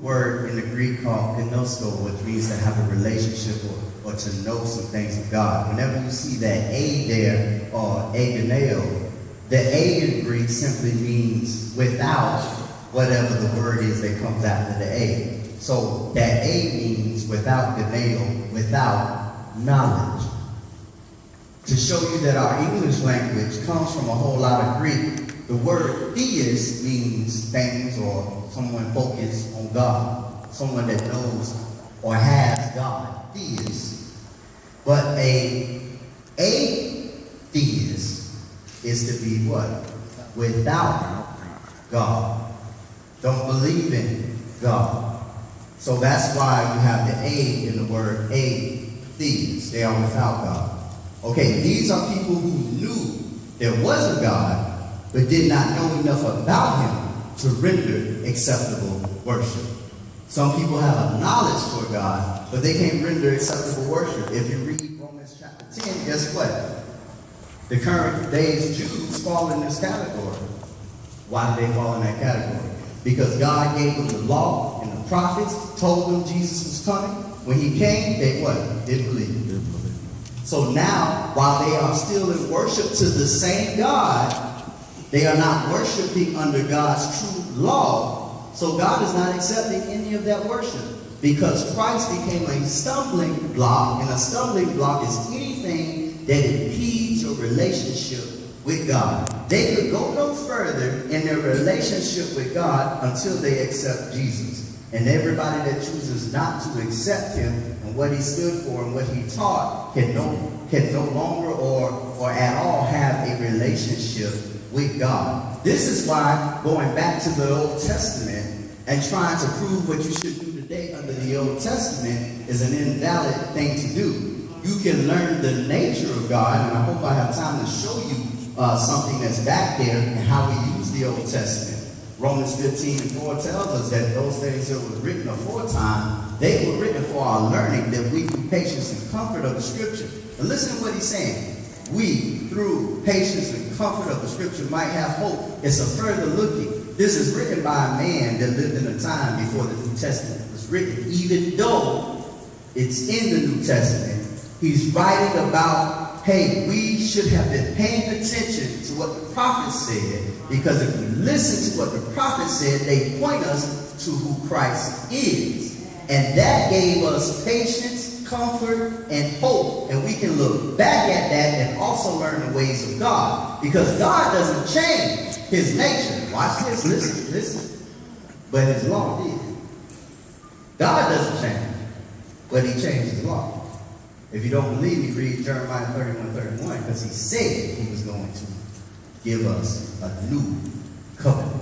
word in the Greek called gnosko, which means to have a relationship or to know some things of God. Whenever you see that A there, or agoneo, the A in Greek simply means without whatever the word is that comes after the A. So that A means without goneo, without knowledge. To show you that our English language comes from a whole lot of Greek, the word theist means things or someone focused on God, someone that knows or has God, theist. But a atheist is to be what? Without God. Don't believe in God. So that's why you have the A in the word atheist. They are without God. Okay, these are people who knew there was a God, but did not know enough about him to render acceptable worship. Some people have a knowledge toward God, but they can't render acceptable worship. If you read Romans chapter 10, guess what? The current day's Jews fall in this category. Why did they fall in that category? Because God gave them the law and the prophets, told them Jesus was coming. When he came, they what? Didn't believe. So now, while they are still in worship to the same God, they are not worshiping under God's true law. So God is not accepting any of that worship, because Christ became a stumbling block, and a stumbling block is anything that impedes your relationship with God. They could go no further in their relationship with God until they accept Jesus. And everybody that chooses not to accept him and what he stood for and what he taught can no longer or at all have a relationship with God. This is why going back to the Old Testament and trying to prove what you should do today under the Old Testament is an invalid thing to do. You can learn the nature of God, and I hope I have time to show you something that's back there and how we use the Old Testament. Romans 15:4 tells us that those things that were written aforetime, they were written for our learning, that we, through patience and comfort of the Scripture. And listen to what he's saying. We, through patience and comfort of the Scripture, might have hope. It's a further looking. This is written by a man that lived in a time before the New Testament was written. Even though it's in the New Testament, he's writing about, hey, we should have been paying attention to what the prophets said, because if we listen to what the prophets said, they point us to who Christ is. And that gave us patience, comfort, and hope. And we can look back at that and also learn the ways of God, because God doesn't change his nature. Watch this, listen. But his law did. God doesn't change, but he changed his law. If you don't believe me, read Jeremiah 31:31, because he said he was going to give us a new covenant.